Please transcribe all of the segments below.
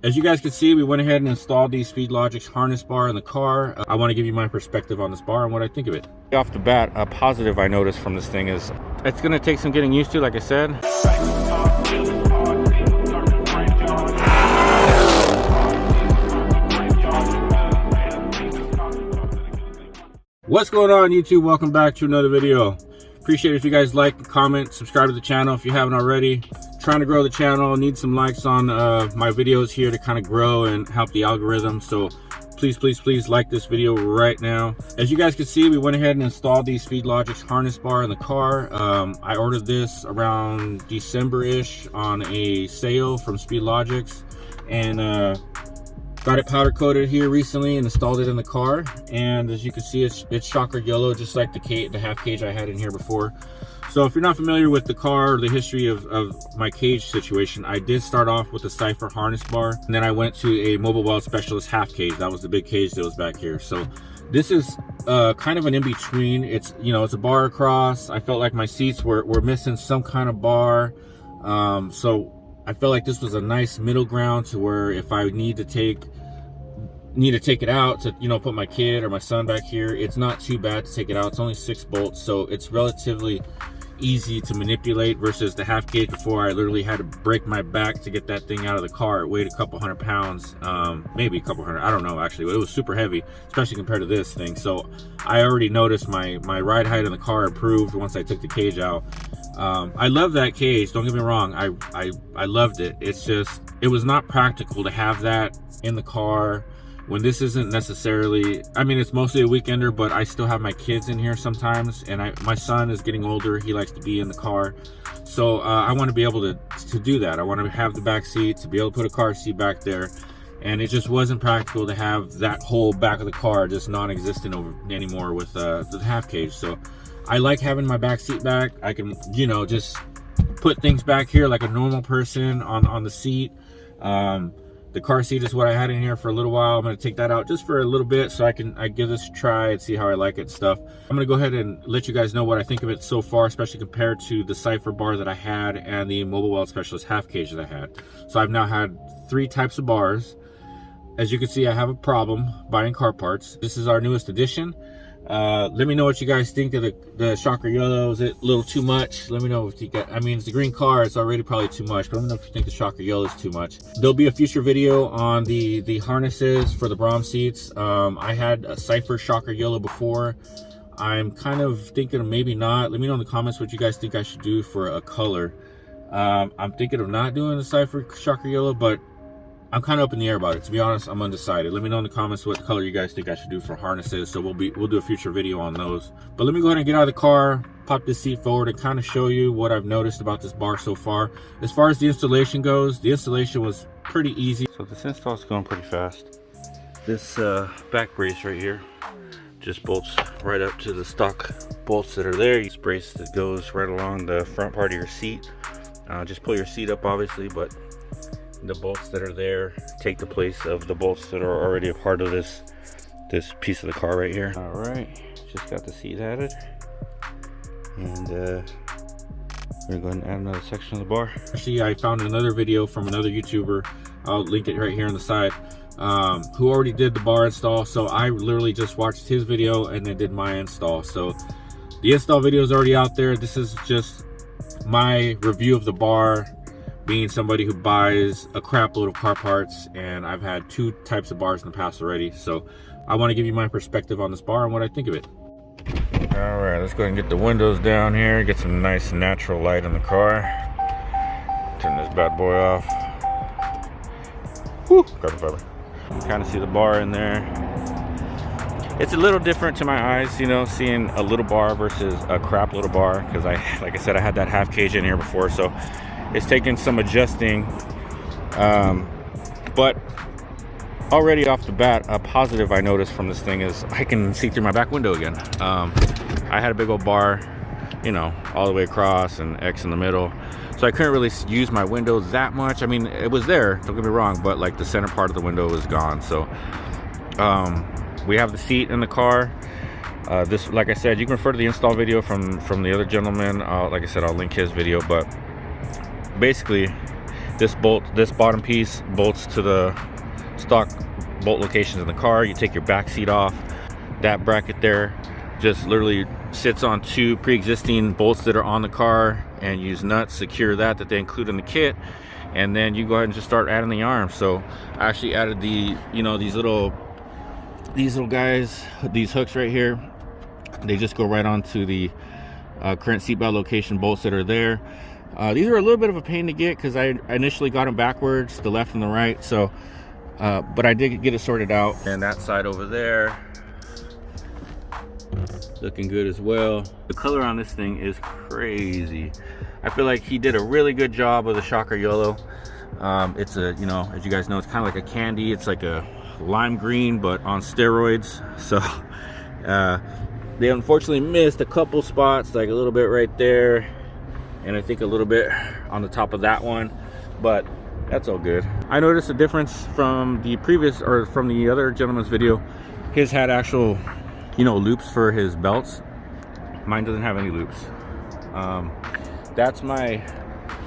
As you guys can see, we went ahead and installed the Speedlogix harness bar in the car. I want to give you my perspective on this bar and what I think of it. Off the bat, a positive I noticed from this thing is it's going to take some getting used to, like I said. What's going on, YouTube? Welcome back to another video. Appreciate it if you guys like, comment, subscribe to the channel if you haven't already. Trying to grow the channel, need some likes on my videos here to kind of grow and help the algorithm. So please like this video right now. As you guys can see, we went ahead and installed the Speedlogix harness bar in the car. I ordered this around December-ish on a sale from Speedlogix, and got it powder coated here recently and installed it in the car. And as you can see, it's shocker yellow, just like the half cage I had in here before. So if you're not familiar with the car or the history of my cage situation, I did start off with the Cipher harness bar, and then I went to a Mobile Weld Specialist half cage. That was the big cage that was back here. So this is kind of an in-between. It's, you know, it's a bar across. I felt like my seats were missing some kind of bar. So I felt like this was a nice middle ground to where if I need to take it out to, you know, put my kid or my son back here, it's not too bad to take it out. It's only 6 bolts, so it's relatively easy to manipulate versus the half cage before. I literally had to break my back to get that thing out of the car. It weighed a couple hundred pounds, maybe a couple hundred, I don't know actually, but it was super heavy, especially compared to this thing. So I already noticed my ride height in the car improved once I took the cage out. I love that cage, don't get me wrong. I loved it. It's just, it was not practical to have that in the car when this isn't necessarily, I mean, it's mostly a weekender, but I still have my kids in here sometimes, and my son is getting older. He likes to be in the car. So I want to be able to do that. I want to have the back seat, to be able to put a car seat back there. And it just wasn't practical to have that whole back of the car just non-existent anymore with the half cage. So I like having my back seat back. I can, you know, just put things back here like a normal person on the seat. The car seat is what I had in here for a little while. I'm going to take that out just for a little bit so I give this a try and see how I like it and stuff. I'm going to go ahead and let you guys know what I think of it so far, especially compared to the Cipher bar that I had and the Mobile Weld Specialist half cage that I had. So I've now had 3 types of bars. As you can see, I have a problem buying car parts. This is our newest addition. Let me know what you guys think of the shocker yellow. Is it a little too much? Let me know if you got, I mean, it's the green car, it's already probably too much, but let me know if you think the shocker yellow is too much. There'll be a future video on the harnesses for the Brom seats. I had a Cipher shocker yellow before. I'm kind of thinking of maybe not. Let me know in the comments what you guys think I should do for a color. I'm thinking of not doing the Cipher shocker yellow, but I'm kind of up in the air about it. To be honest, I'm undecided. Let me know in the comments what color you guys think I should do for harnesses. So we'll do a future video on those. But let me go ahead and get out of the car, pop this seat forward, and kind of show you what I've noticed about this bar so far. As far as the installation goes, the installation was pretty easy. So this install is going pretty fast. This back brace right here just bolts right up to the stock bolts that are there. This brace that goes right along the front part of your seat. Just pull your seat up, obviously, but the bolts that are there take the place of the bolts that are already a part of this piece of the car right here. All right, just got the seat added, and we're gonna go ahead and add another section of the bar. Actually, I found another video from another YouTuber, I'll link it right here on the side, who already did the bar install. So I literally just watched his video and then did my install. So the install video is already out there. This is just my review of the bar, being somebody who buys a crap load of car parts, and I've had 2 types of bars in the past already. So I want to give you my perspective on this bar and what I think of it. All right, let's go ahead and get the windows down here, get some nice natural light in the car. Turn this bad boy off. Whew, carbon fiber. You can kind of see the bar in there. It's a little different to my eyes, you know, seeing a little bar versus a crap little bar, because like I said, I had that half cage in here before, so it's taken some adjusting, but already off the bat, a positive I noticed from this thing is I can see through my back window again. I had a big old bar, you know, all the way across and X in the middle, so I couldn't really use my window that much. I mean, it was there, don't get me wrong, but like the center part of the window was gone. So we have the seat in the car. This, like I said, you can refer to the install video from the other gentleman. Like I said, I'll link his video, but basically This bottom piece bolts to the stock bolt locations in the car. You take your back seat off. That bracket there just literally sits on two pre-existing bolts that are on the car, and use nuts secure that they include in the kit, and then you go ahead and just start adding the arms. So I actually added the, you know, these little guys, these hooks right here. They just go right onto the current seatbelt location bolts that are there. These are a little bit of a pain to get because I initially got them backwards, the left and the right. So but I did get it sorted out. And that side over there, looking good as well. The color on this thing is crazy. I feel like he did a really good job with the shocker yellow. It's a, you know, as you guys know, it's kind of like a candy. It's like a lime green but on steroids. So they unfortunately missed a couple spots, like a little bit right there, and I think a little bit on the top of that one, but that's all good. I noticed a difference from the previous, or from the other gentleman's video. His had actual, you know, loops for his belts. Mine doesn't have any loops. That's my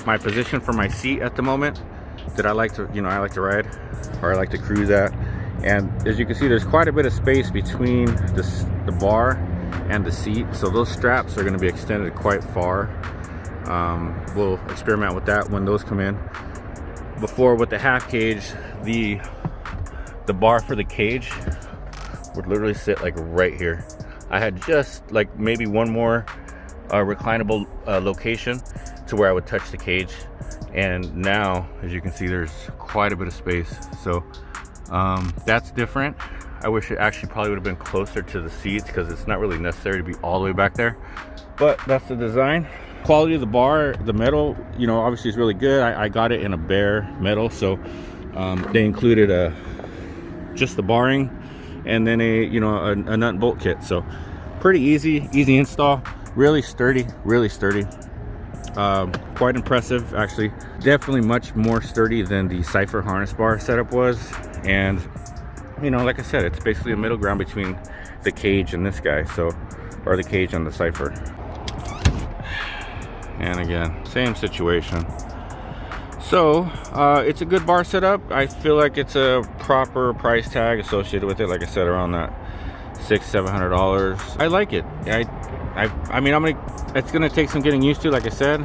position for my seat at the moment that I like to, you know, I like to ride, or I like to cruise at. And as you can see, there's quite a bit of space between the bar and the seat, so those straps are going to be extended quite far. We'll experiment with that when those come in. Before, with the half cage, the bar for the cage would literally sit like right here. I had just like maybe one more reclinable location to where I would touch the cage, and now as you can see, there's quite a bit of space. So that's different. I wish it actually probably would have been closer to the seats, because it's not really necessary to be all the way back there, but that's the design. Quality of the bar, the metal, you know, obviously is really good. I got it in a bare metal, so they included just the barring and then a nut and bolt kit. So pretty easy install, really sturdy, quite impressive actually. Definitely much more sturdy than the Cipher harness bar setup was. And you know, like I said, it's basically a middle ground between the cage and this guy, so, or the cage and the Cipher. And again, same situation. So it's a good bar setup. I feel like it's a proper price tag associated with it. Like I said, around that $600-700. I like it. I mean, it's gonna take some getting used to. Like I said,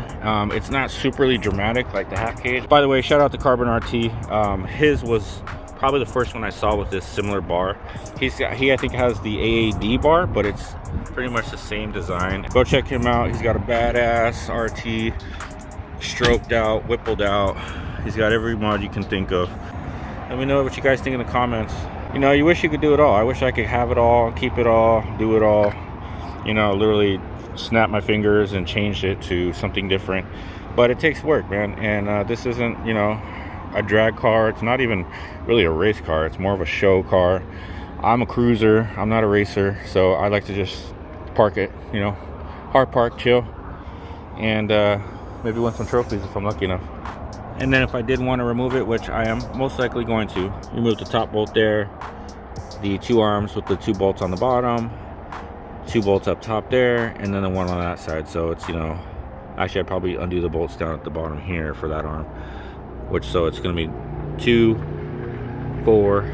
it's not superly dramatic like the half cage. By the way, shout out to Carbon RT. His was probably the first one I saw with this similar bar. He I think has the AAD bar, but it's pretty much the same design. Go check him out. He's got a badass RT, stroked out, whippled out. He's got every mod you can think of. Let me know what you guys think in the comments. You know, you wish you could do it all. I wish I could have it all, keep it all, do it all. You know, literally snap my fingers and change it to something different. But it takes work, man. And this isn't, you know, a drag car. It's not even really a race car. It's more of a show car. I'm a cruiser. I'm not a racer. So I like to just park it, you know, hard park, chill, and maybe win some trophies if I'm lucky enough. And then if I did want to remove it, which I am most likely going to, remove the top bolt there, the two arms with the two bolts on the bottom, two bolts up top there, and then the one on that side. So it's, you know, actually I'd probably undo the bolts down at the bottom here for that arm, which, so it's going to be 2, 4,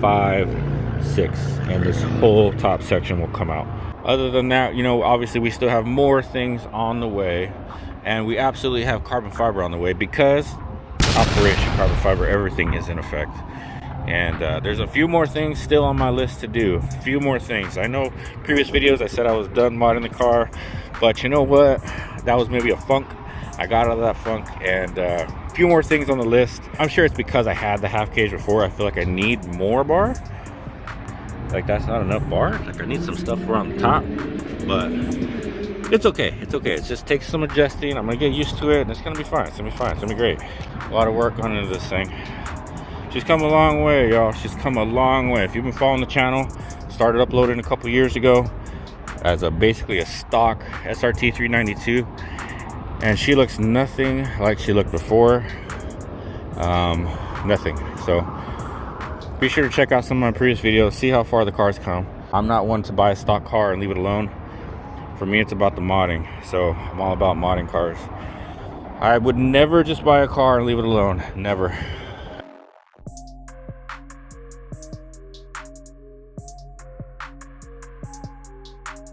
5, 6, and this whole top section will come out. Other than that, you know, obviously we still have more things on the way, and we absolutely have carbon fiber on the way, because Operation Carbon Fiber, everything is in effect. And there's a few more things still on my list to do. A few more things. I know previous videos I said I was done modding the car, but you know what? That was maybe a funk. I got out of that funk, and a few more things on the list. I'm sure it's because I had the half cage before. I feel like I need more bar. Like, that's not enough bar. Like, I need some stuff around the top, but it's okay. It's okay. It just takes some adjusting. I'm gonna get used to it, and it's gonna be fine. It's gonna be fine. It's gonna be great. A lot of work going into this thing. She's come a long way, y'all. She's come a long way. If you've been following the channel, started uploading a couple years ago as basically a stock SRT 392, and she looks nothing like she looked before. Nothing. So be sure to check out some of my previous videos, see how far the car's come. I'm not one to buy a stock car and leave it alone. For me, it's about the modding. So I'm all about modding cars. I would never just buy a car and leave it alone. Never.